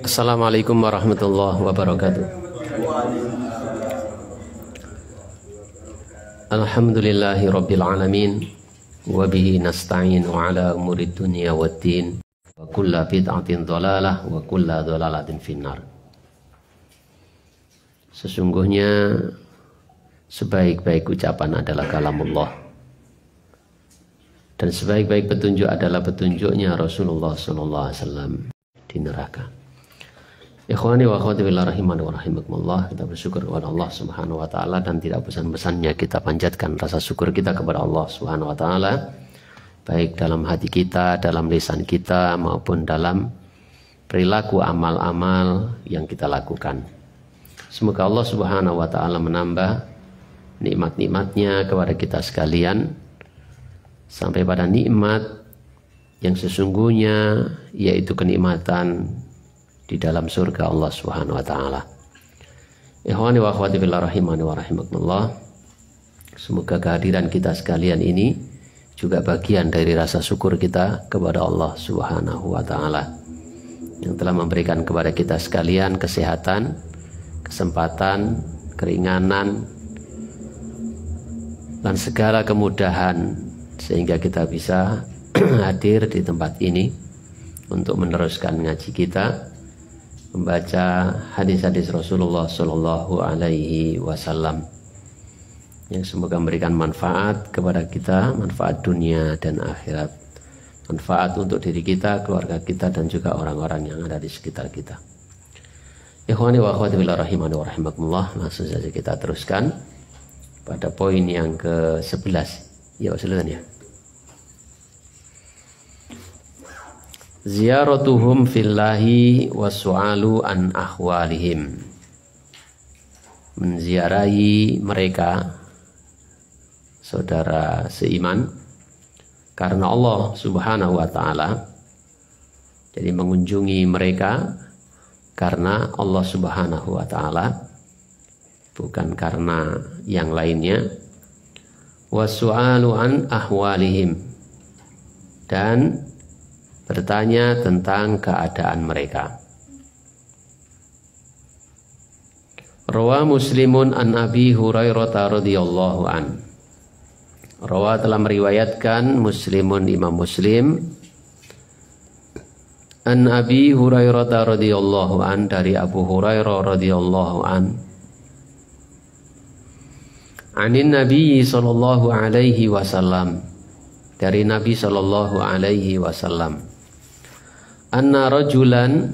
Assalamualaikum warahmatullahi wabarakatuh. Alhamdulillahi rabbil alamin, wa bihi nasta'inu ala umurid dunya waddin, wa kulla bid'atin dhalalah wa kulla dhalalatin finnar. Sesungguhnya sebaik-baik ucapan adalah kalamullah, dan sebaik-baik petunjuk adalah petunjuknya Rasulullah SAW di neraka. Ikhwani wa akhwati fillah rahimani wa rahimakumullah, kita bersyukur kepada Allah Subhanahu wa taala dan tidak bosan-bosannya kita panjatkan rasa syukur kita kepada Allah Subhanahu wa taala, baik dalam hati kita, dalam lisan kita maupun dalam perilaku amal-amal yang kita lakukan. Semoga Allah Subhanahu wa taala menambah nikmat-nikmatnya kepada kita sekalian sampai pada nikmat yang sesungguhnya, yaitu kenikmatan di dalam surga Allah Subhanahu wa taala. Ikhwani wa akhwati fillah rahimani wa rahimakumullah. Semoga kehadiran kita sekalian ini juga bagian dari rasa syukur kita kepada Allah Subhanahu wa taala yang telah memberikan kepada kita sekalian kesehatan, kesempatan, keringanan dan segala kemudahan sehingga kita bisa hadir di tempat ini untuk meneruskan ngaji kita, membaca hadis-hadis Rasulullah Shallallahu Alaihi Wasallam yang semoga memberikan manfaat kepada kita, manfaat dunia dan akhirat, manfaat untuk diri kita, keluarga kita dan juga orang-orang yang ada di sekitar kita. Ikhwani wa akhwati fillah rahimani wa rahimakumullah, langsung saja kita teruskan pada poin yang ke-11. Ya, silakan ya. Ziyaratuhum fillahi wasu'alu an ahwalihim. Menziarahi mereka, saudara seiman, karena Allah Subhanahu wa ta'ala. Jadi mengunjungi mereka karena Allah Subhanahu wa ta'ala, bukan karena yang lainnya. Wasu'alu an ahwalihim, dan bertanya tentang keadaan mereka. Rawa Muslimun an Abi Hurairah radhiyallahu an. Rawa telah meriwayatkan Muslimun, Imam Muslim, an Abi Hurairah radhiyallahu an, dari Abu Hurairah radhiyallahu an. Anin Nabi sallallahu alaihi wasallam, dari Nabi sallallahu alaihi wasallam. Anna rajulan,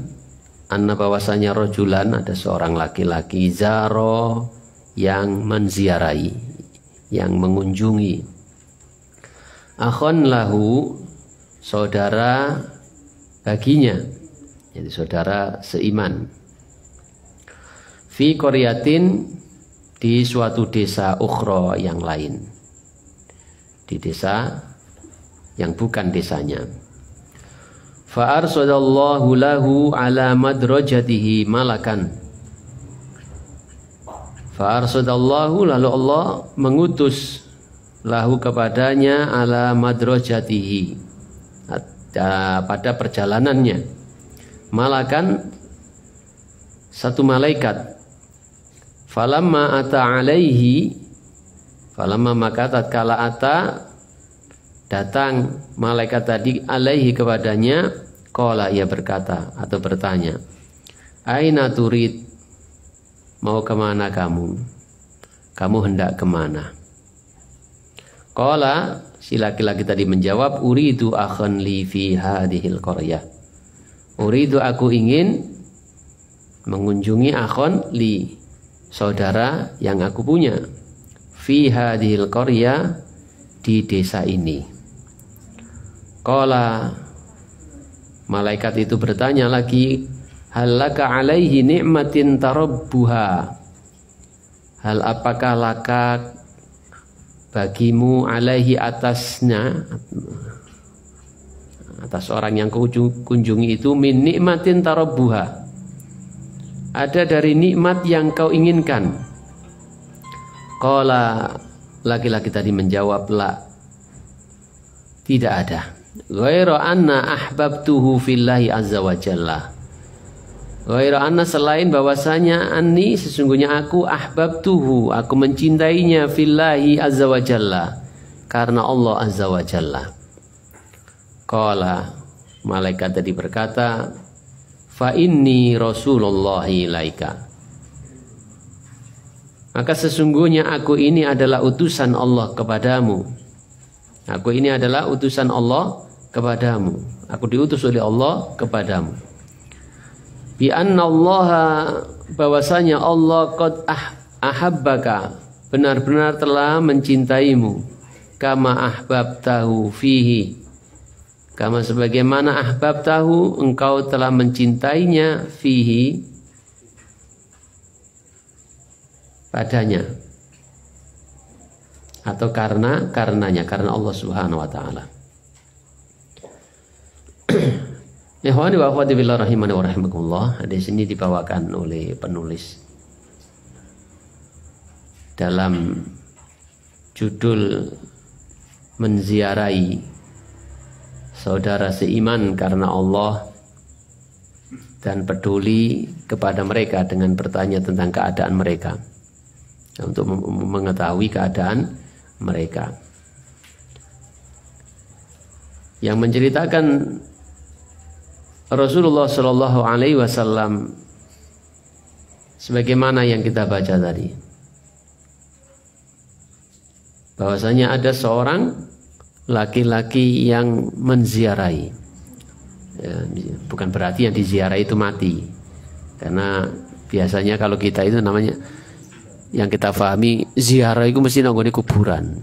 anna bahwasanya rajulan, ada seorang laki-laki, zaro, yang menziarahi, yang mengunjungi, akhon lahu, saudara baginya, jadi saudara seiman, fi qaryatin, di suatu desa ukhra yang lain, di desa yang bukan desanya. Fa arsadallahu lahu ala madrajatihi malakan. Fa arsadallahu, lalu Allah mengutus lahu kepadanya ala madrajatihi, pada perjalanannya, malakan, satu malaikat. Falamma ata alaihi, falamma maka tatkala ata, datang malaikat tadi, alaihi kepadanya, qala, ia berkata atau bertanya, aina turid, mau kemana kamu? Kamu hendak kemana? Qala, si laki-laki tadi menjawab, uridu akhan li fi hadhil qaryah. Uridu, aku ingin mengunjungi akhon li, saudara yang aku punya, fi hadhil qaryah, di desa ini. Qala, malaikat itu bertanya lagi, hal laka alaihi ni'matin tarabbuha, hal apakah laka bagimu alaihi atasnya, atas orang yang kau kunjungi itu, min ni'matin tarabbuha, ada dari nikmat yang kau inginkan. Qala, laki-laki tadi menjawab, la, tidak ada. Ghairu anna ahbabtuhu fillahi azza wa jalla. Ghairu anna selain bahwasanya anni sesungguhnya aku ahbabtuhu, aku mencintainya fillahi azza wa jalla, karena Allah azza wa jalla. Qala, malaikat tadi berkata, fa inni Rasulullah ilaika. Maka sesungguhnya aku ini adalah utusan Allah kepadamu. Aku ini adalah utusan Allah kepadamu. Aku diutus oleh Allah kepadamu. Bi anna Allah, bahwasanya Allah qad ahabbaka, benar-benar telah mencintaimu, kama ahbabtahu fihi, kama sebagaimana ahbabtahu engkau telah mencintainya fihi, padanya, atau karenanya, karena Allah Subhanahu wa taala. Ikhwani wa akhwati fillah rahimani wa rahimakumullah. Hadis ini dibawakan oleh penulis dalam judul menziarahi saudara seiman karena Allah dan peduli kepada mereka dengan bertanya tentang keadaan mereka, untuk mengetahui keadaan mereka. Yang menceritakan Rasulullah Shallallahu Alaihi Wasallam sebagaimana yang kita baca tadi, bahwasanya ada seorang laki-laki yang menziarahi, ya, bukan berarti yang diziarahi itu mati, karena biasanya kalau kita itu namanya, yang kita pahami ziarah itu mesti nonggoni kuburan,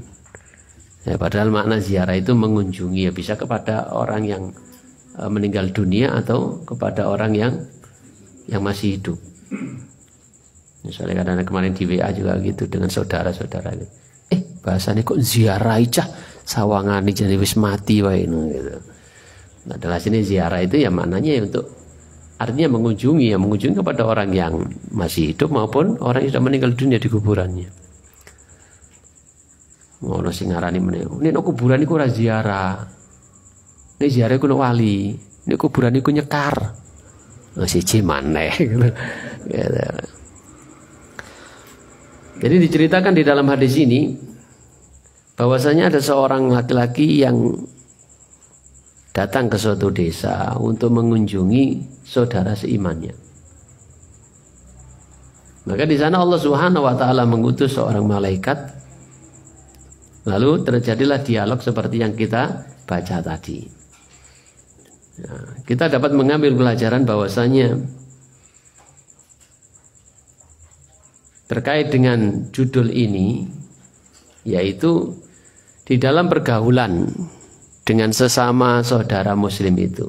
ya, padahal makna ziarah itu mengunjungi, ya, bisa kepada orang yang meninggal dunia atau kepada orang yang masih hidup. Misalnya kadang kemarin di WA juga gitu dengan saudara-saudara, bahasanya kok ziarah cah sawangan jadi wis mati wae gitu. Nah, dalam sini ziarah itu ya maknanya ya untuk, artinya mengunjungi, ya mengunjungi kepada orang yang masih hidup maupun orang yang sudah meninggal dunia di kuburannya. Ngono sing ngarani meneh. Nek kuburan iku ora ziarah. Nek ziarah iku wali, nek kuburan iku nyekar. Siji maneh gitu. Jadi diceritakan di dalam hadis ini bahwasanya ada seorang laki-laki yang datang ke suatu desa untuk mengunjungi saudara seimannya. Maka di sana Allah Subhanahu wa taala mengutus seorang malaikat. Lalu terjadilah dialog seperti yang kita baca tadi. Nah, kita dapat mengambil pelajaran bahwasanya terkait dengan judul ini, yaitu di dalam pergaulan dengan sesama saudara muslim itu,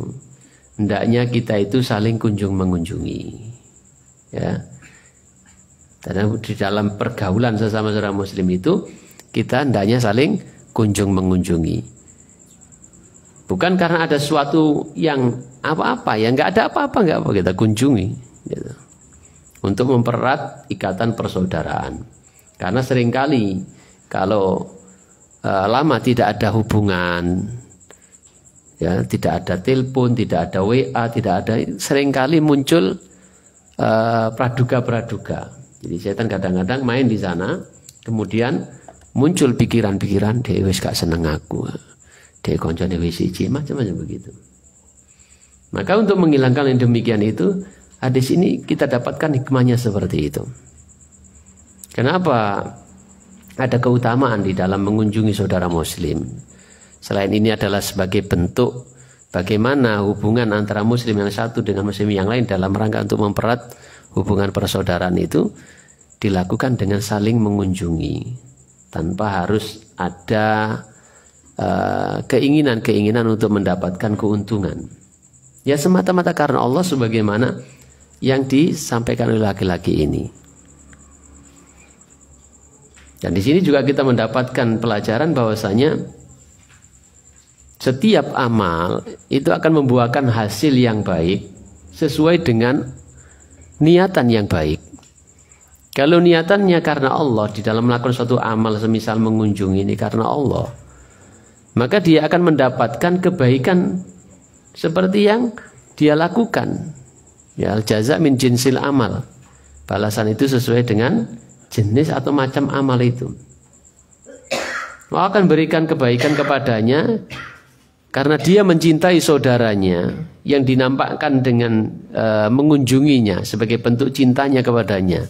hendaknya kita itu saling kunjung mengunjungi, ya. Dan di dalam pergaulan sesama saudara muslim itu, kita hendaknya saling kunjung mengunjungi. Bukan karena ada sesuatu yang apa-apa, ya nggak ada apa-apa, nggak apa, kita kunjungi, gitu. Untuk mempererat ikatan persaudaraan. Karena seringkali kalau lama tidak ada hubungan, ya, tidak ada telepon, tidak ada WA, tidak ada, seringkali muncul praduga-praduga. Jadi setan kadang-kadang main di sana, kemudian muncul pikiran-pikiran, dia wis gak seneng aku, dia koncone wis siji, macam-macam begitu. Maka untuk menghilangkan yang demikian itu, hadis ini kita dapatkan hikmahnya seperti itu. Kenapa ada keutamaan di dalam mengunjungi saudara muslim? Selain ini adalah sebagai bentuk bagaimana hubungan antara muslim yang satu dengan muslim yang lain dalam rangka untuk mempererat hubungan persaudaraan itu dilakukan dengan saling mengunjungi, tanpa harus ada keinginan-keinginan untuk mendapatkan keuntungan. Ya semata-mata karena Allah, sebagaimana yang disampaikan oleh laki-laki ini. Dan di sini juga kita mendapatkan pelajaran bahwasanya setiap amal itu akan membuahkan hasil yang baik sesuai dengan niatan yang baik. Kalau niatannya karena Allah di dalam melakukan suatu amal, semisal mengunjungi ini karena Allah, maka dia akan mendapatkan kebaikan seperti yang dia lakukan. Ya, al-jaza min jinsil amal. Balasan itu sesuai dengan jenis atau macam amal itu. Allah akan berikan kebaikan kepadanya karena dia mencintai saudaranya yang dinampakkan dengan mengunjunginya sebagai bentuk cintanya kepadanya.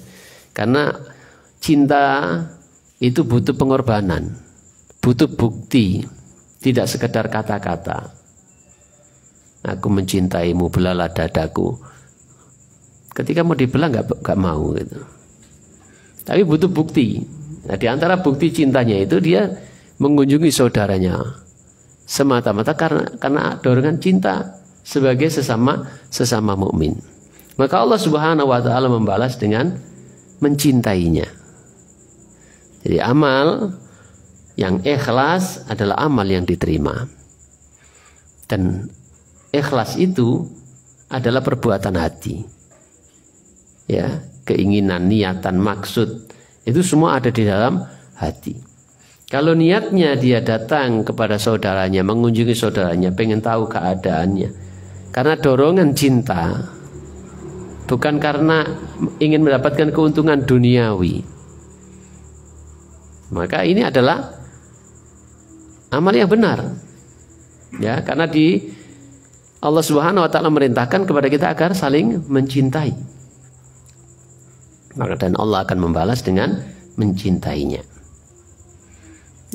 Karena cinta itu butuh pengorbanan, butuh bukti, tidak sekedar kata-kata. Aku mencintaimu, belalah dadaku. Ketika mau dibelah nggak mau gitu. Tapi butuh bukti. Nah, di antara bukti cintanya itu dia mengunjungi saudaranya semata-mata karena dorongan cinta sebagai sesama mukmin. Maka Allah Subhanahu wa taala membalas dengan mencintainya. Jadi amal yang ikhlas adalah amal yang diterima. Dan ikhlas itu adalah perbuatan hati. Ya, keinginan, niatan, maksud itu semua ada di dalam hati. Kalau niatnya dia datang kepada saudaranya, mengunjungi saudaranya, pengen tahu keadaannya karena dorongan cinta, bukan karena ingin mendapatkan keuntungan duniawi, maka ini adalah amal yang benar. Ya, karena Allah Subhanahu wa taala merintahkan kepada kita agar saling mencintai. Maka dan Allah akan membalas dengan mencintainya.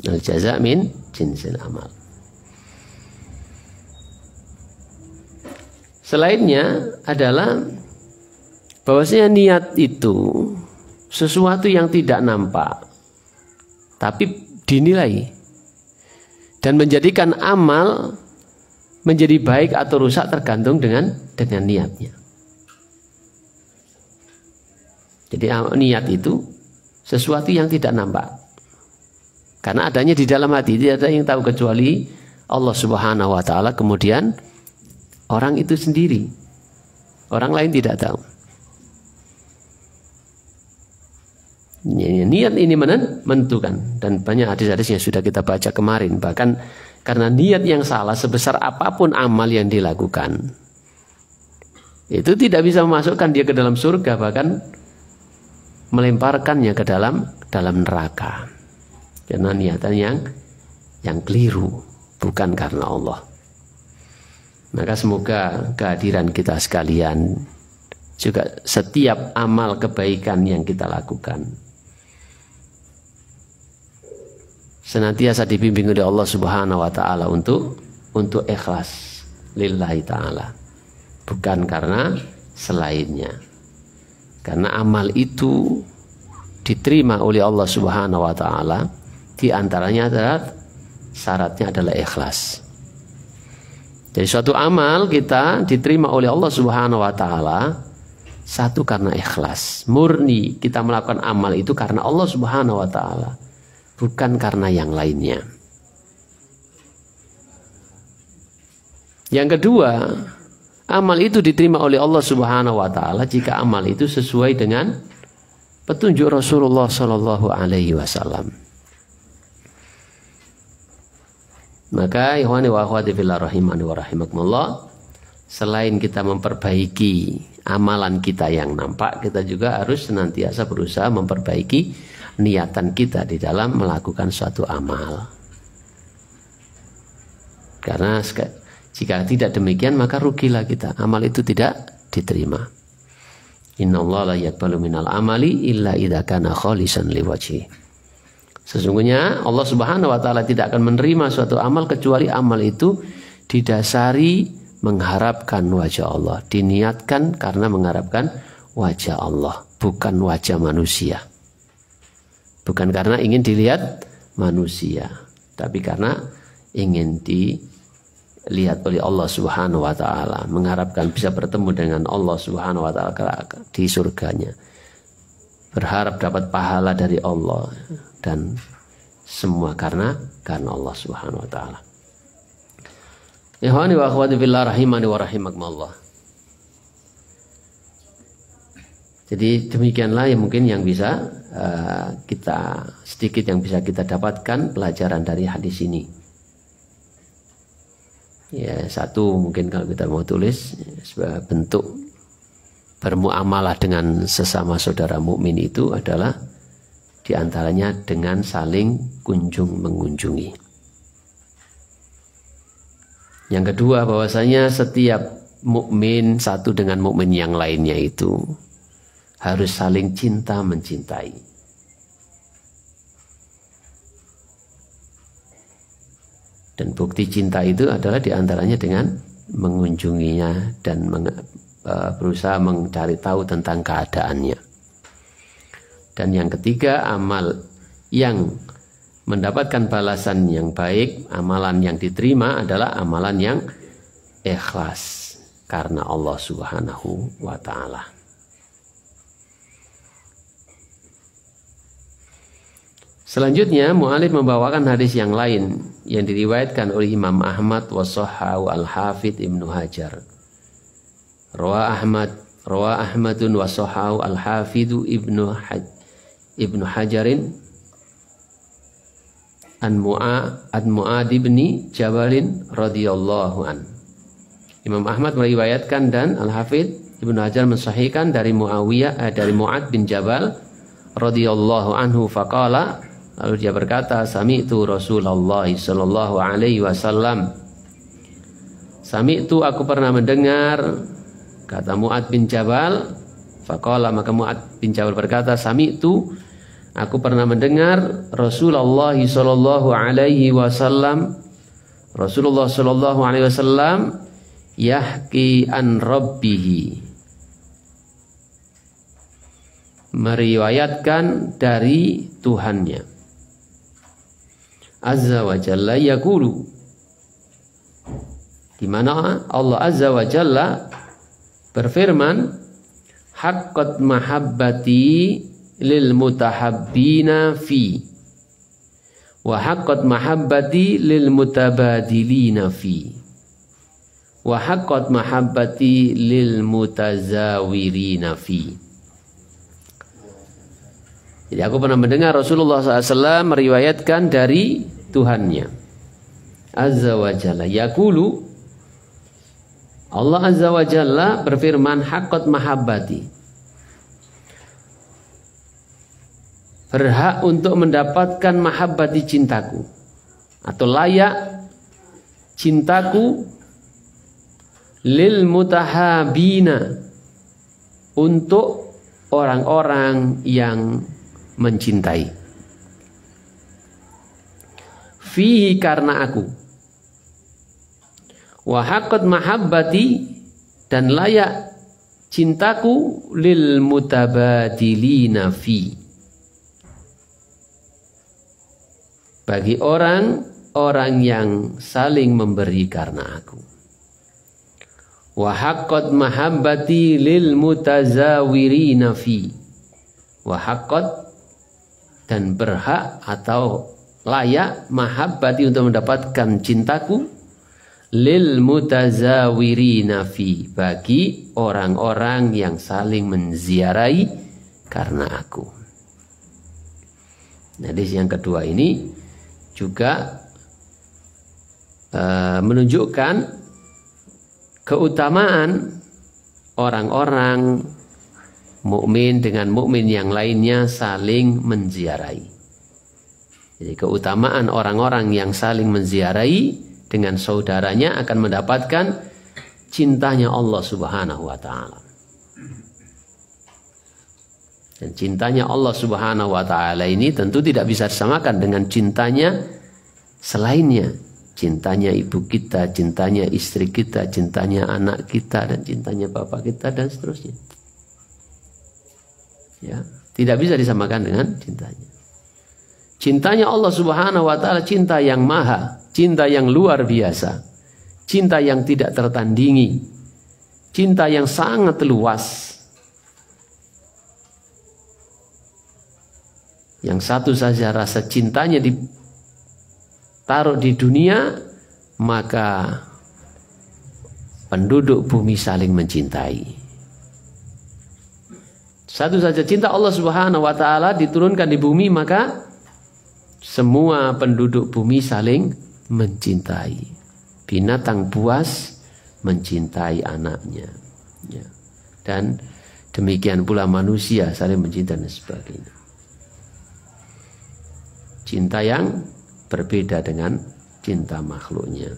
Al-jaza min jinsil amal. Selainnya adalah bahwasanya niat itu sesuatu yang tidak nampak tapi dinilai dan menjadikan amal menjadi baik atau rusak tergantung dengan niatnya. Jadi niat itu sesuatu yang tidak nampak. Karena adanya di dalam hati, tidak ada yang tahu kecuali Allah Subhanahu wa taala, kemudian orang itu sendiri. Orang lain tidak tahu. Niat ini menentukan, dan banyak hadis-hadis yang sudah kita baca kemarin. Bahkan karena niat yang salah sebesar apapun amal yang dilakukan, itu tidak bisa memasukkan dia ke dalam surga, bahkan melemparkannya ke dalam neraka. Karena niatan yang keliru, bukan karena Allah. Maka semoga kehadiran kita sekalian, juga setiap amal kebaikan yang kita lakukan, senantiasa dibimbing oleh Allah Subhanahu wa taala untuk ikhlas lillahi taala, bukan karena selainnya. Karena amal itu diterima oleh Allah Subhanahu wa taala, di antaranya adalah syaratnya adalah ikhlas. Jadi suatu amal kita diterima oleh Allah Subhanahu wa taala satu karena ikhlas, murni kita melakukan amal itu karena Allah Subhanahu wa taala, bukan karena yang lainnya. Yang kedua, amal itu diterima oleh Allah Subhanahu wa taala jika amal itu sesuai dengan petunjuk Rasulullah sallallahu alaihi wasallam. Maka ikhwani wa akhwati fillah rahimani wa rahimakumullah, selain kita memperbaiki amalan kita yang nampak, kita juga harus senantiasa berusaha memperbaiki niatan kita di dalam melakukan suatu amal. Karena jika tidak demikian maka rugilah kita, amal itu tidak diterima. Innallaha la yaqbalu minal amali illa idza kana khalisan liwajhi. Sesungguhnya Allah Subhanahu wa taala tidak akan menerima suatu amal kecuali amal itu didasari mengharapkan wajah Allah, diniatkan karena mengharapkan wajah Allah, bukan wajah manusia. Bukan karena ingin dilihat manusia, tapi karena ingin dilihat oleh Allah Subhanahu wa taala, mengharapkan bisa bertemu dengan Allah Subhanahu wa taala di surganya. Berharap dapat pahala dari Allah, dan semua karena Allah Subhanahu wa taala. Ikhwani wa akhwati fillah rahimani wa rahimakumullah. Jadi demikianlah yang mungkin yang bisa sedikit yang bisa kita dapatkan pelajaran dari hadis ini. Ya, satu mungkin kalau kita mau tulis sebagai bentuk bermuamalah dengan sesama saudara mukmin itu adalah diantaranya dengan saling kunjung mengunjungi. Yang kedua, bahwasanya setiap mukmin satu dengan mukmin yang lainnya itu harus saling cinta mencintai. Dan bukti cinta itu adalah diantaranya dengan mengunjunginya dan berusaha mencari tahu tentang keadaannya. Dan yang ketiga, amal yang mendapatkan balasan yang baik, amalan yang diterima adalah amalan yang ikhlas karena Allah Subhanahu wa ta'ala. Selanjutnya mu'allif membawakan hadis yang lain yang diriwayatkan oleh Imam Ahmad wa sahhahu al-Hafidz Ibnu Hajar. Rawa Ahmadun wa sahhahu al-Hafidz Ibnu Hajarin an Mu'ad bin Jabalin radhiyallahu an. Imam Ahmad meriwayatkan dan Al-Hafidz Ibnu Hajar mensahihkan dari Mu'ad bin Jabal radhiyallahu anhu faqala. Lalu dia berkata, sami'tu Rasulullah sallallahu alaihi wasallam. Sami'tu, aku pernah mendengar, kata Mu'ad bin Jabal. Faqala, maka Mu'ad bin Jabal berkata, sami'tu, aku pernah mendengar Rasulullah sallallahu alaihi wasallam. Rasulullah sallallahu alaihi wasallam yahki an rabbihi, meriwayatkan dari Tuhannya. Azza wa Jalla yaqulu, di mana Allah Azza wa Jalla berfirman, haqqat mahabbati lil mutahabbina fi wa haqqat mahabbati lil mutabadilina fi wa haqqat mahabbati lil mutazawirina fi. Jadi aku pernah mendengar Rasulullah SAW meriwayatkan dari Tuhannya Azza wa Jalla yaqulu, Allah Azza wa Jalla berfirman, haqqat mahabbati, berhak untuk mendapatkan mahabbati, cintaku, atau layak cintaku, lil mutahabina, untuk orang-orang yang mencintai, fihi, karena aku, wa haqqat mahabbati, dan layak cintaku, lil mutabadilina fi, bagi orang-orang yang saling memberi karena aku, wa haqqat mahabbati lil mutazawirina fi, wa haqqat, dan berhak atau layak mahabbati, untuk mendapatkan cintaku, lil mutazawirina fi, bagi orang-orang yang saling menziarahi karena aku. Hadis yang kedua ini juga menunjukkan keutamaan orang-orang mukmin dengan mukmin yang lainnya saling menziarahi. Jadi keutamaan orang-orang yang saling menziarahi dengan saudaranya akan mendapatkan cintanya Allah Subhanahu wa ta'ala. Dan cintanya Allah Subhanahu wa ta'ala ini tentu tidak bisa disamakan dengan cintanya selainnya. Cintanya ibu kita, cintanya istri kita, cintanya anak kita, dan cintanya bapak kita, dan seterusnya. Ya, tidak bisa disamakan dengan cintanya. Cintanya Allah Subhanahu wa ta'ala cinta yang maha, cinta yang luar biasa, cinta yang tidak tertandingi, cinta yang sangat luas. Yang satu saja rasa cintanya ditaruh di dunia, maka penduduk bumi saling mencintai. Satu saja cinta Allah Subhanahu wa ta'ala diturunkan di bumi, maka semua penduduk bumi saling mencintai. Binatang buas mencintai anaknya. Ya. Dan demikian pula manusia saling mencintai dan sebagainya. Cinta yang berbeda dengan cinta makhluknya.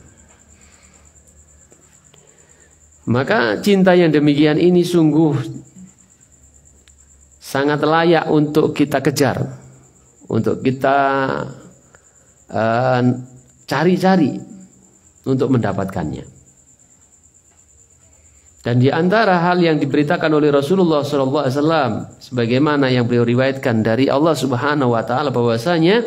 Maka cinta yang demikian ini sungguh sangat layak untuk kita kejar, untuk kita cari-cari untuk mendapatkannya. Dan di antara hal yang diberitakan oleh Rasulullah SAW, sebagaimana yang beliau riwayatkan dari Allah Subhanahu Wa Taala, bahwasanya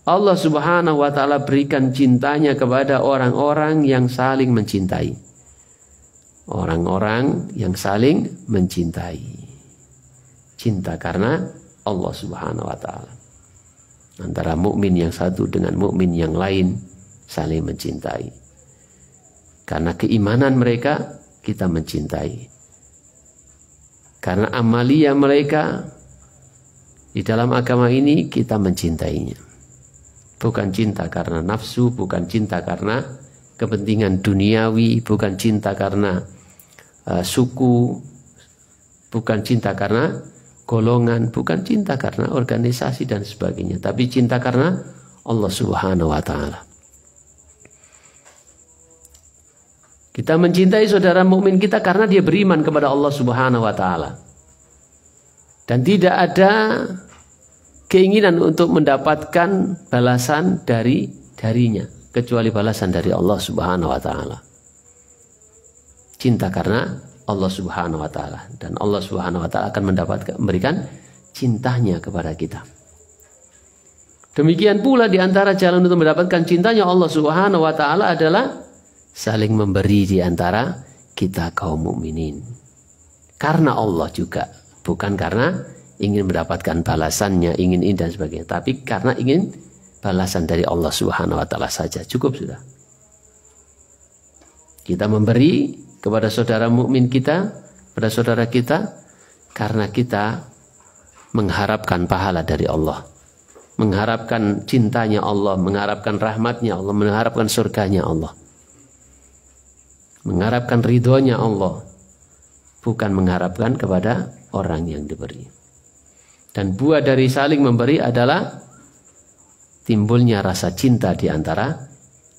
Allah Subhanahu Wa Taala berikan cintanya kepada orang-orang yang saling mencintai. Orang-orang yang saling mencintai. Cinta karena Allah Subhanahu Wa Taala. Antara mukmin yang satu dengan mukmin yang lain saling mencintai. Karena keimanan mereka kita mencintai. Karena amalia mereka di dalam agama ini kita mencintainya. Bukan cinta karena nafsu, bukan cinta karena kepentingan duniawi, bukan cinta karena suku, bukan cinta karena golongan, bukan cinta karena organisasi dan sebagainya, tapi cinta karena Allah Subhanahu Wa Taala. Kita mencintai saudara mukmin kita karena dia beriman kepada Allah Subhanahu Wa Taala, dan tidak ada keinginan untuk mendapatkan balasan darinya kecuali balasan dari Allah Subhanahu Wa Taala. Cinta karena Allah Subhanahu Wa Taala, dan Allah Subhanahu Wa Taala akan memberikan cintanya kepada kita. Demikian pula di antara jalan untuk mendapatkan cintanya Allah Subhanahu Wa Taala adalah saling memberi di antara kita kaum mukminin. Karena Allah juga, bukan karena ingin mendapatkan balasannya, ingin ini dan sebagainya, tapi karena ingin balasan dari Allah Subhanahu Wa Taala saja, cukup sudah. Kita memberi kepada saudara mukmin kita, pada saudara kita, karena kita mengharapkan pahala dari Allah, mengharapkan cintanya Allah, mengharapkan rahmatnya Allah, mengharapkan surganya Allah, mengharapkan ridhonya Allah, bukan mengharapkan kepada orang yang diberi. Dan buah dari saling memberi adalah timbulnya rasa cinta di antara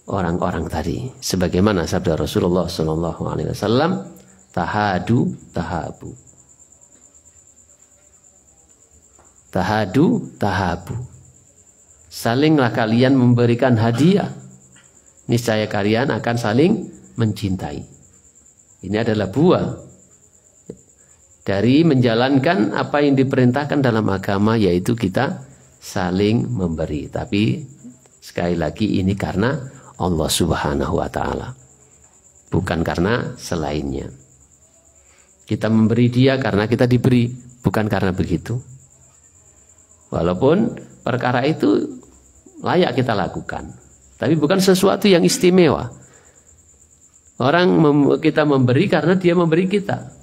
orang-orang tadi, sebagaimana sabda Rasulullah SAW, tahadu tahabu, tahadu tahabu, salinglah kalian memberikan hadiah, niscaya kalian akan saling mencintai. Ini adalah buah dari menjalankan apa yang diperintahkan dalam agama, yaitu kita saling memberi. Tapi sekali lagi ini karena Allah Subhanahu Wa Taala, bukan karena selainnya. Kita memberi dia karena kita diberi, bukan karena begitu. Walaupun perkara itu layak kita lakukan, tapi bukan sesuatu yang istimewa. Kita memberi karena dia memberi kita.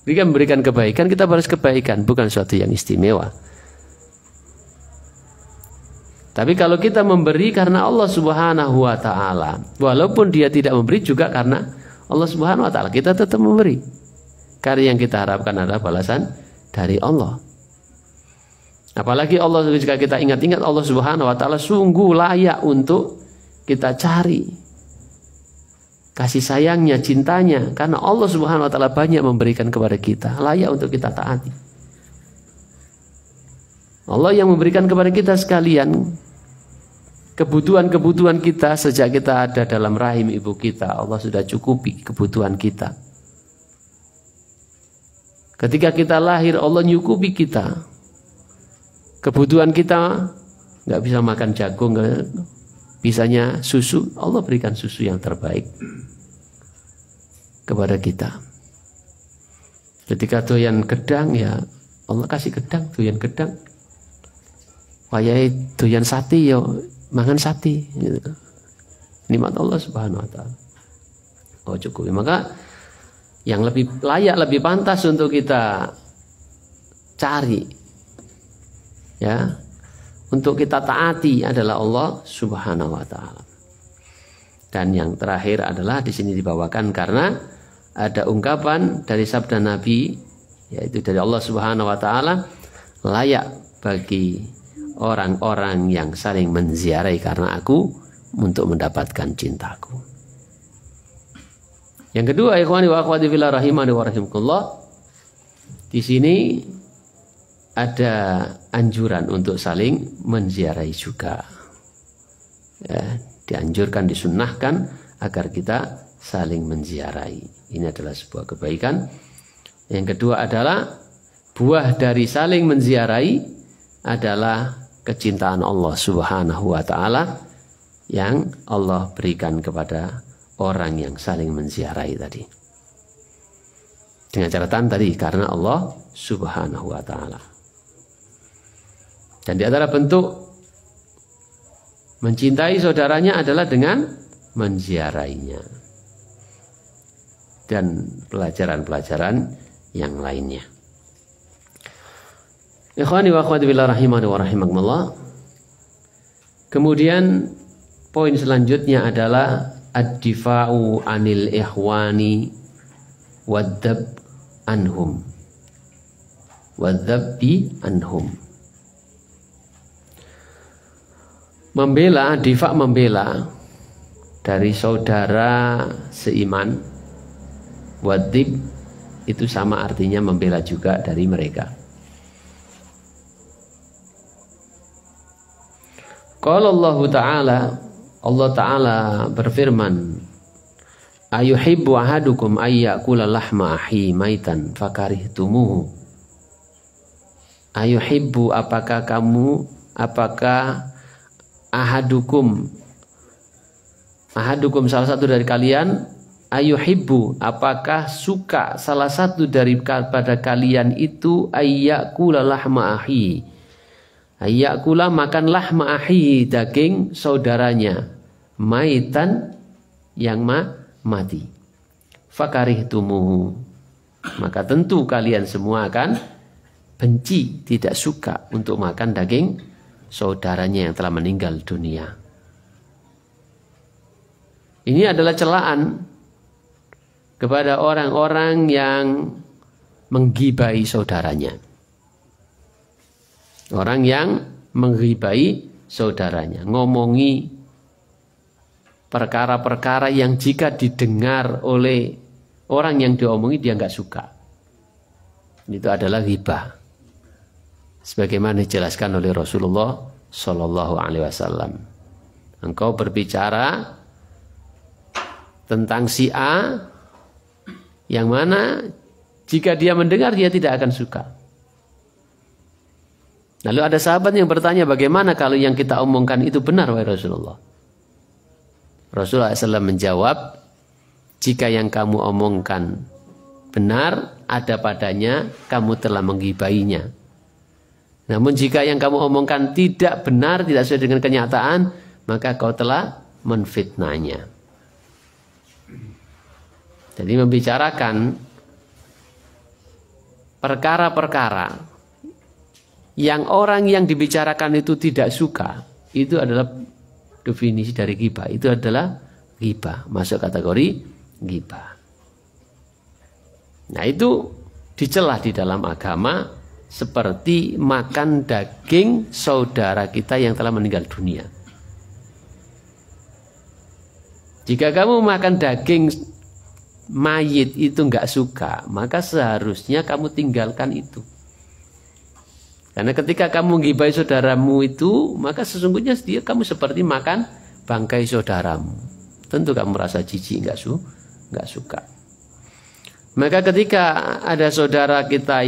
Jika memberikan kebaikan, kita balas kebaikan, bukan sesuatu yang istimewa. Tapi kalau kita memberi karena Allah Subhanahu Wa Taala, walaupun dia tidak memberi juga karena Allah Subhanahu Wa Taala, kita tetap memberi. Karena yang kita harapkan adalah balasan dari Allah. Apalagi Allah, jika kita ingat-ingat Allah Subhanahu Wa Taala sungguh layak untuk kita cari kasih sayangnya, cintanya, karena Allah Subhanahu Wa Taala banyak memberikan kepada kita, layak untuk kita taati. Allah yang memberikan kepada kita sekalian kebutuhan-kebutuhan kita sejak kita ada dalam rahim ibu kita. Allah sudah cukupi kebutuhan kita. Ketika kita lahir, Allah nyukupi kita. Kebutuhan kita nggak bisa makan jagung, bisanya susu, Allah berikan susu yang terbaik kepada kita. Ketika doyan gedang, ya Allah kasih gedang, doyan gedang. Wayai doyan sate, yo mangan sate. Gitu. Nikmat Allah Subhanahu Wa Taala. Oh cukup. Maka yang lebih layak, lebih pantas untuk kita cari, ya, untuk kita taati adalah Allah Subhanahu Wa Taala. Dan yang terakhir adalah di sini dibawakan karena ada ungkapan dari sabda Nabi, yaitu dari Allah Subhanahu wa taala, layak bagi orang-orang yang saling menziarahi karena aku untuk mendapatkan cintaku. Yang kedua, ikhwani wa akhwati fillah rahimani wa rahimakumullah, di sini ada anjuran untuk saling menziarahi juga. Ya, dianjurkan, disunnahkan agar kita saling menziarahi. Ini adalah sebuah kebaikan. Yang kedua adalah buah dari saling menziarahi adalah kecintaan Allah Subhanahu wa taala yang Allah berikan kepada orang yang saling menziarahi tadi. Dengan catatan tadi karena Allah Subhanahu wa taala. Dan di antara bentuk mencintai saudaranya adalah dengan menziarahinya. Dan pelajaran-pelajaran yang lainnya. Ikhwani wa akhwati fillah rahimani wa rahimakumullah. Kemudian poin selanjutnya adalah ad-difa'u anil ikhwani wadzab anhum. Wadzabbi anhum. Membela, difa' membela dari saudara seiman. Wadzib itu sama artinya membela juga dari mereka. Qala Allah Ta'ala berfirman, ayuhibbu ahadukum ayyakula lahma ahi maitan fakarihtumuhu. Ayuhibbu, apakah ahadukum salah satu dari kalian, ayuhibbu, apakah suka salah satu daripada kalian itu ayyakula lahma ahi, ayyakula makan lahma ahi, daging saudaranya, maitan yang mati, fakarihtumuhu, maka tentu kalian semua akan benci, tidak suka untuk makan daging saudaranya yang telah meninggal dunia. Ini adalah celaan kepada orang-orang yang menggibai saudaranya. Orang yang menggibai saudaranya, ngomongi perkara-perkara yang jika didengar oleh orang yang diomongi dia nggak suka. Itu adalah ghibah. Sebagaimana dijelaskan oleh Rasulullah Shallallahu Alaihi Wasallam. Engkau berbicara tentang si A, yang mana jika dia mendengar dia tidak akan suka. Lalu ada sahabat yang bertanya, bagaimana kalau yang kita omongkan itu benar, wahai Rasulullah? Rasulullah SAW menjawab, jika yang kamu omongkan benar, ada padanya, kamu telah menggibainya. Namun jika yang kamu omongkan tidak benar, tidak sesuai dengan kenyataan, maka kau telah menfitnahnya. Jadi membicarakan perkara-perkara yang orang yang dibicarakan itu tidak suka, itu adalah definisi dari ghibah. Itu adalah ghibah, masuk kategori ghibah. Nah, itu dicela di dalam agama seperti makan daging saudara kita yang telah meninggal dunia. Jika kamu makan daging mayit itu nggak suka, maka seharusnya kamu tinggalkan itu. Karena ketika kamu menggibai saudaramu itu, maka sesungguhnya kamu seperti makan bangkai saudaramu. Tentu kamu merasa jijik, nggak suka. Maka ketika ada saudara kita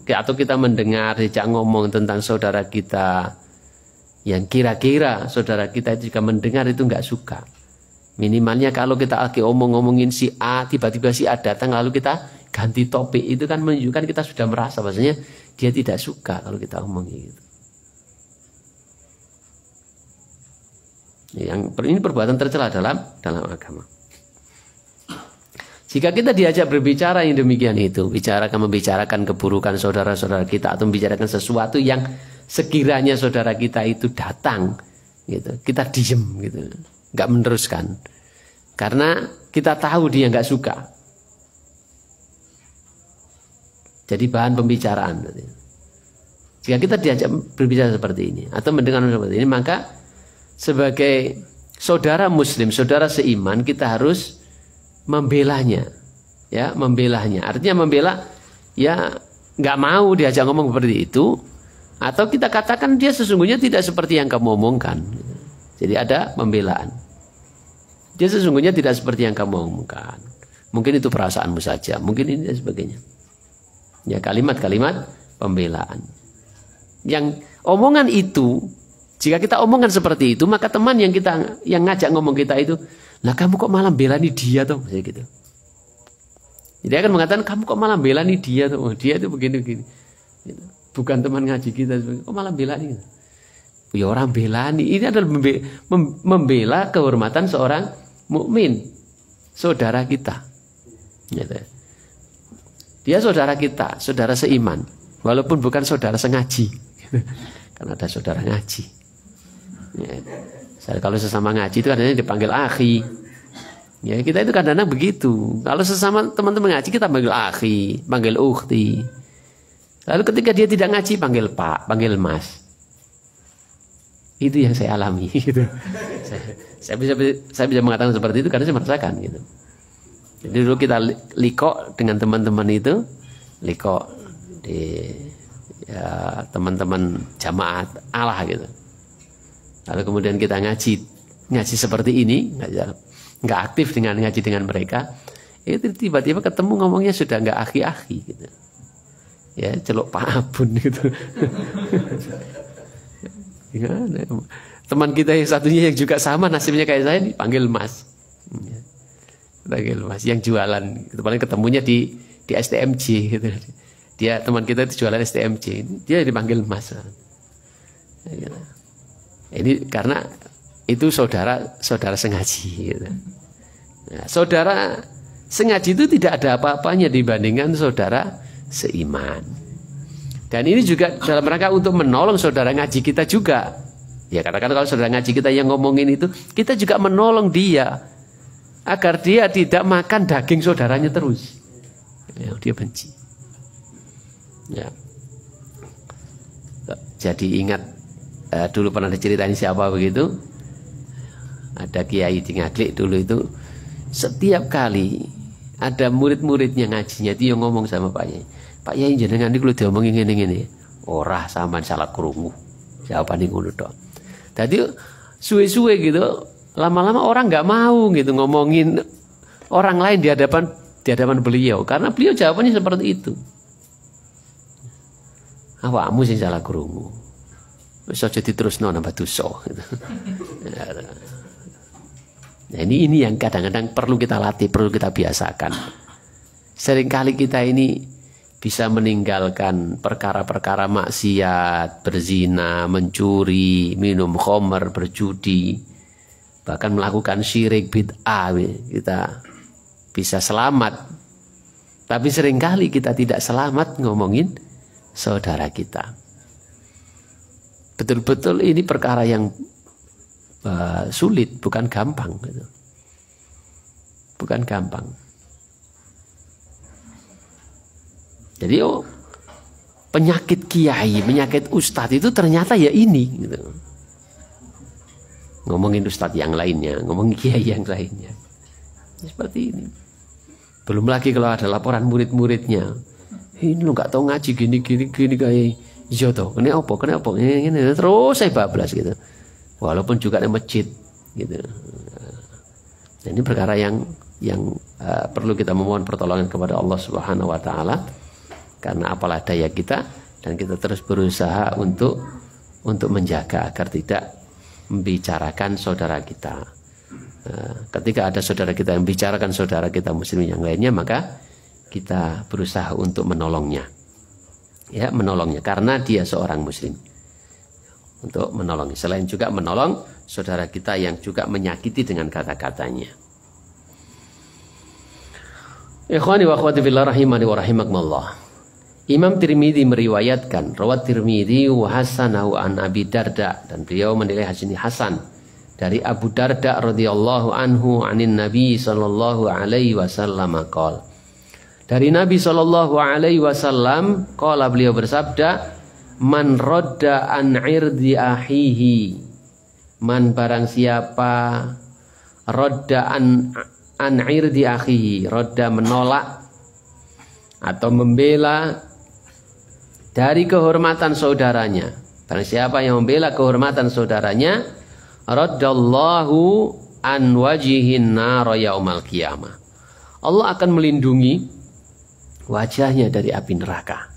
atau kita mendengar diajak ngomong tentang saudara kita, yang kira-kira saudara kita itu jika mendengar itu nggak suka. Minimalnya kalau kita lagi ngomongin si A, tiba-tiba si A datang lalu kita ganti topik, itu kan menunjukkan kita sudah merasa bahasanya dia tidak suka kalau kita omongin gitu. Ini perbuatan tercela dalam agama. Jika kita diajak berbicara yang demikian itu, membicarakan keburukan saudara-saudara kita atau membicarakan sesuatu yang sekiranya saudara kita itu datang, gitu, kita diem, gitu, nggak meneruskan. Karena kita tahu dia nggak suka. Jadi bahan pembicaraan. Jika kita diajak berbicara seperti ini atau mendengar seperti ini, maka sebagai saudara muslim, saudara seiman, kita harus membelanya. Ya, membelanya. Artinya membela, ya nggak mau diajak ngomong seperti itu, atau kita katakan dia sesungguhnya tidak seperti yang kamu omongkan. Jadi ada pembelaan. Dia sesungguhnya tidak seperti yang kamu omongkan. Mungkin itu perasaanmu saja, mungkin ini dan sebagainya. Ya, kalimat-kalimat pembelaan. Yang omongan itu, jika kita omongan seperti itu, maka teman yang ngajak ngomong kita itu, lah kamu kok malah belani dia tuh, gitu. Jadi akan mengatakan kamu kok malah belani dia tuh, dia itu begini-begini. Gitu. Bukan teman ngaji kita, kok malah belani? Ya orang belani, ini adalah membela kehormatan seorang mukmin, saudara kita. Gitu. Dia saudara kita, saudara seiman, walaupun bukan saudara sengaji, gitu. Karena ada saudara ngaji. Ya. Kalau sesama ngaji itu kadang-kadang dipanggil akhi. Ya kita itu kadang-kadang begitu. Kalau sesama teman-teman ngaji kita panggil akhi, panggil ukhti. Lalu ketika dia tidak ngaji panggil pak, panggil mas. Itu yang saya alami. Gitu. Saya bisa mengatakan seperti itu karena saya merasakan. Gitu. Jadi dulu kita liko dengan teman-teman itu, liko di ya, teman-teman jamaat Allah gitu. Lalu kemudian kita ngaji seperti ini, nggak aktif dengan ngaji dengan mereka. Itu tiba-tiba ketemu ngomongnya sudah nggak akhi-akhi gitu. Ya celuk Pak Abun gitu. Teman kita yang satunya yang juga sama nasibnya kayak saya dipanggil Mas. Panggil Mas yang jualan. Itu paling ketemunya di STMJ gitu. Dia teman kita itu jualan STMJ. Dia dipanggil Mas. Ini karena itu saudara sengaji gitu. Nah, saudara sengaji itu tidak ada apa-apanya dibandingkan saudara seiman. Dan ini juga dalam rangka untuk menolong saudara ngaji kita juga. Ya katakan kalau saudara ngaji kita yang ngomongin itu, kita juga menolong dia agar dia tidak makan daging saudaranya terus. Ya, dia benci. Ya. Jadi ingat dulu pernah diceritain siapa begitu. Ada kiai di Ngaglik dulu itu setiap kali ada murid-muridnya ngajinya dia ngomong sama Pak Yai. Pak Yai jenengan ini kalau diomongin ngene-ngene, ora sampean salah krungu. Jawabane ngono tok. Tadi suwe-suwe gitu, lama-lama orang nggak mau gitu ngomongin orang lain di hadapan beliau karena beliau jawabannya seperti itu. Awakmu sing salah krungu. Wis aja diterusno nambah dosa gitu. Nah, ini yang kadang-kadang perlu kita latih, perlu kita biasakan. Seringkali kita ini bisa meninggalkan perkara-perkara maksiat, berzina, mencuri, minum khamr, berjudi, bahkan melakukan syirik bid'ah, kita bisa selamat. Tapi seringkali kita tidak selamat ngomongin saudara kita. Betul-betul ini perkara yang sulit, bukan gampang gitu. Bukan gampang. Jadi penyakit kiai, penyakit ustadz itu ternyata ya ini gitu. Ngomongin ustadz yang lainnya, ngomongin kiai yang lainnya. Seperti ini. Belum lagi kalau ada laporan murid-muridnya. Ini lu nggak tahu ngaji gini kayak iya toh. Ini apa? Ini terus saya bablas gitu. Walaupun juga di masjid gitu. Nah, ini perkara yang perlu kita memohon pertolongan kepada Allah Subhanahu wa taala karena apalah daya kita dan kita terus berusaha untuk menjaga agar tidak membicarakan saudara kita. Ketika ada saudara kita yang membicarakan saudara kita muslim yang lainnya, maka kita berusaha untuk menolongnya. Ya, menolongnya karena dia seorang muslim. Untuk menolongnya. Selain juga menolong saudara kita yang juga menyakiti dengan kata-katanya. Ikhwani wa akhwati fillah rahimani wa rahimakumullah. Imam Tirmidzi meriwayatkan, rawat Tirmidzi wa hasanahu an Abi Darda, dan beliau menilai hadis ini hasan dari Abu Darda radhiyallahu anhu anin Nabi sallallahu alaihi wasallam qol. Dari Nabi sallallahu alaihi wasallam qala, beliau bersabda, man radda an irdi ahihi, man barang siapa radda an irdi akhihi, radda menolak atau membela dari kehormatan saudaranya. Barang siapa yang membela kehormatan saudaranya, raddallahu an wajihin nar yaumal qiyamah, Allah akan melindungi wajahnya dari api neraka.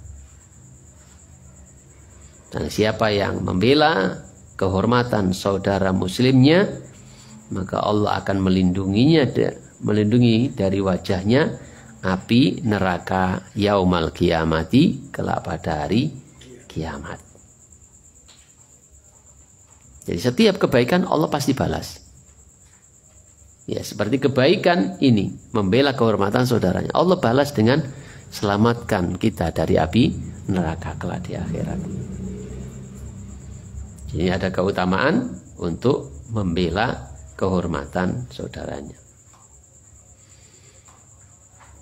Dan siapa yang membela kehormatan saudara muslimnya, maka Allah akan melindungi dari wajahnya api neraka yaumal qiyamati, kelak pada hari kiamat. Jadi setiap kebaikan Allah pasti balas. Ya, seperti kebaikan ini, membela kehormatan saudaranya, Allah balas dengan selamatkan kita dari api neraka kelak di akhirat. Jadi ada keutamaan untuk membela kehormatan saudaranya,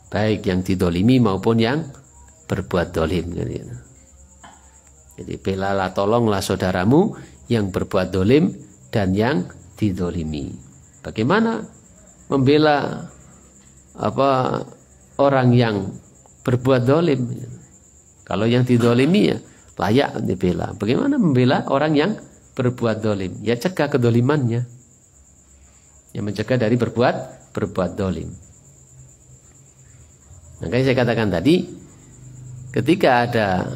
baik yang didolimi maupun yang berbuat dolim. Jadi belalah, tolonglah saudaramu yang berbuat dolim dan yang didolimi. Bagaimana membela orang yang berbuat dolim? Kalau yang didolimi ya layak dibela. Bagaimana membela orang yang berbuat dolim? Ya cegah kedolimannya, yang mencegah dari berbuat dolim. Makanya saya katakan tadi, ketika ada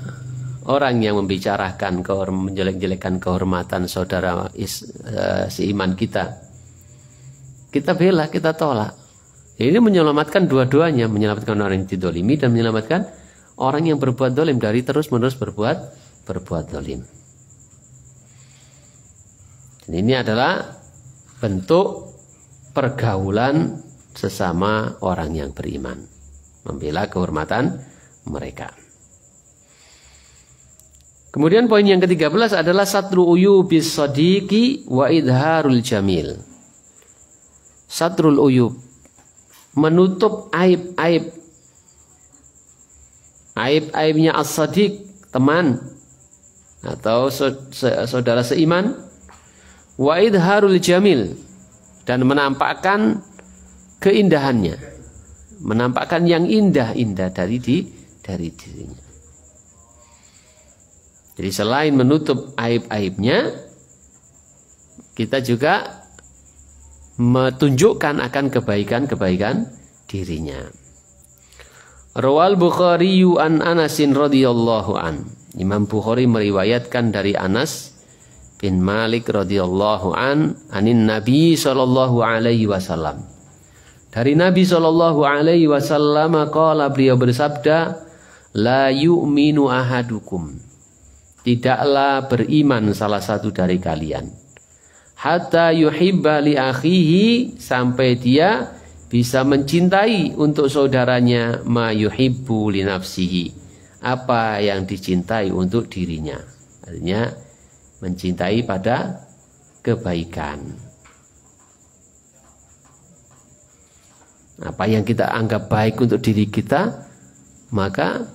orang yang membicarakan menjelek-jelekan kehormatan saudara seiman kita, kita bela, kita tolak. Ini menyelamatkan dua-duanya, menyelamatkan orang yang didolimi dan menyelamatkan orang yang berbuat dolim dari terus-menerus berbuat dolim. Dan ini adalah bentuk pergaulan sesama orang yang beriman, membela kehormatan mereka. Kemudian poin yang ke-13 adalah satru uyubis sadiqi wa idharul jamil. Satrul uyub, menutup aib-aibnya as-sadiq, teman atau saudara seiman, wa idharul jamil, dan menampakkan keindahannya, menampakkan yang indah-indah dari dirinya. Jadi selain menutup aib-aibnya, kita juga menunjukkan akan kebaikan-kebaikan dirinya. Rawal Bukhari an Anasin radhiyallahu an. Imam Bukhari meriwayatkan dari Anas bin Malik radhiyallahu an, anin Nabi sallallahu alaihi wasallam. Dari Nabi sallallahu alaihi wasallam qala, beliau bersabda, la yu'minu ahadukum, tidaklah beriman salah satu dari kalian, hatta yuhibba li akhihi, sampai dia bisa mencintai untuk saudaranya ma yuhibbu li nafsihi, apa yang dicintai untuk dirinya. Artinya mencintai pada kebaikan. Apa yang kita anggap baik untuk diri kita, maka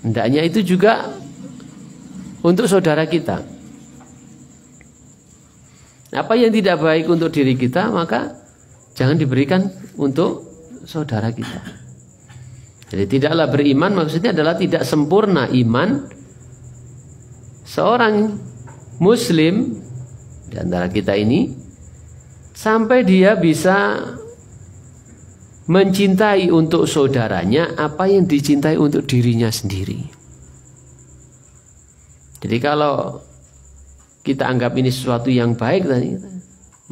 hendaknya itu juga untuk saudara kita. Apa yang tidak baik untuk diri kita, maka jangan diberikan untuk saudara kita. Jadi tidaklah beriman, maksudnya adalah tidak sempurna iman seorang muslim di antara kita ini sampai dia bisa mencintai untuk saudaranya apa yang dicintai untuk dirinya sendiri. Jadi kalau kita anggap ini sesuatu yang baik,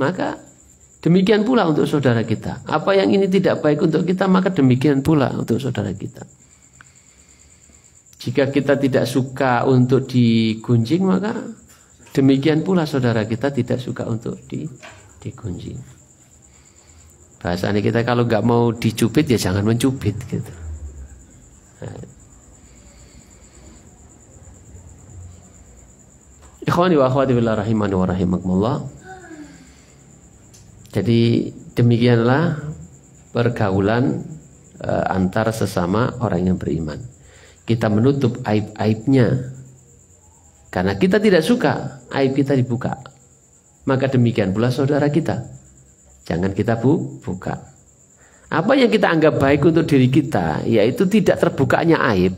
maka demikian pula untuk saudara kita. Apa yang ini tidak baik untuk kita, maka demikian pula untuk saudara kita. Jika kita tidak suka untuk digunjing, maka demikian pula saudara kita tidak suka untuk digunjing. Bahasanya kita kalau nggak mau dicubit ya jangan mencubit gitu. Ikhwani wa akhwati fillah rahimani wa rahimakumullah. Jadi demikianlah pergaulan antar sesama orang yang beriman. Kita menutup aib-aibnya karena kita tidak suka aib kita dibuka. Maka demikian pula saudara kita, jangan kita buka. Apa yang kita anggap baik untuk diri kita, yaitu tidak terbukanya aib,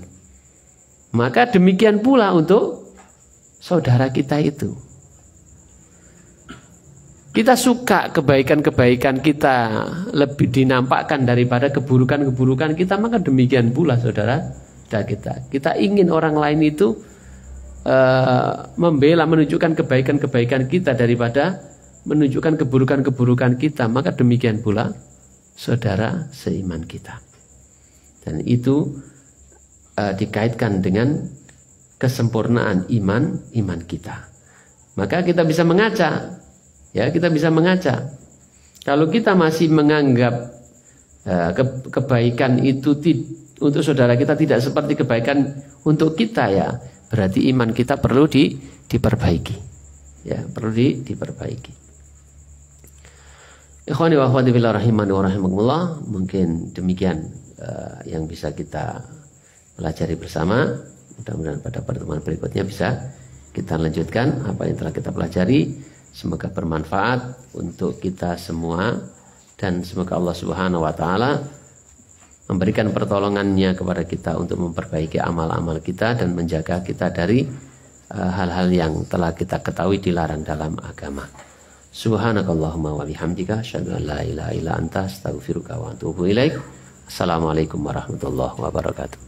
maka demikian pula untuk saudara kita itu. Kita suka kebaikan-kebaikan kita lebih dinampakkan daripada keburukan-keburukan kita, maka demikian pula saudara kita. Kita ingin orang lain itu membela, menunjukkan kebaikan-kebaikan kita daripada menunjukkan keburukan-keburukan kita, maka demikian pula saudara seiman kita. Dan itu dikaitkan dengan kesempurnaan iman kita. Maka kita bisa mengaca. Ya, kita bisa mengaca. Kalau kita masih menganggap kebaikan itu untuk saudara kita tidak seperti kebaikan untuk kita, ya, berarti iman kita perlu diperbaiki. Ya, perlu diperbaiki. Ikhwani wa akhwati fillah rahimani wa rahimakumullah, mungkin demikian yang bisa kita pelajari bersama. Mudah-mudahan pada pertemuan berikutnya bisa kita lanjutkan apa yang telah kita pelajari. Semoga bermanfaat untuk kita semua dan semoga Allah Subhanahu wa taala memberikan pertolongannya kepada kita untuk memperbaiki amal-amal kita dan menjaga kita dari hal-hal yang telah kita ketahui dilarang dalam agama. Subhanakallahumma wa bihamdika asyhadu an la ilaha illa anta astaghfiruka wa atubu ilaik. Assalamualaikum warahmatullahi wabarakatuh.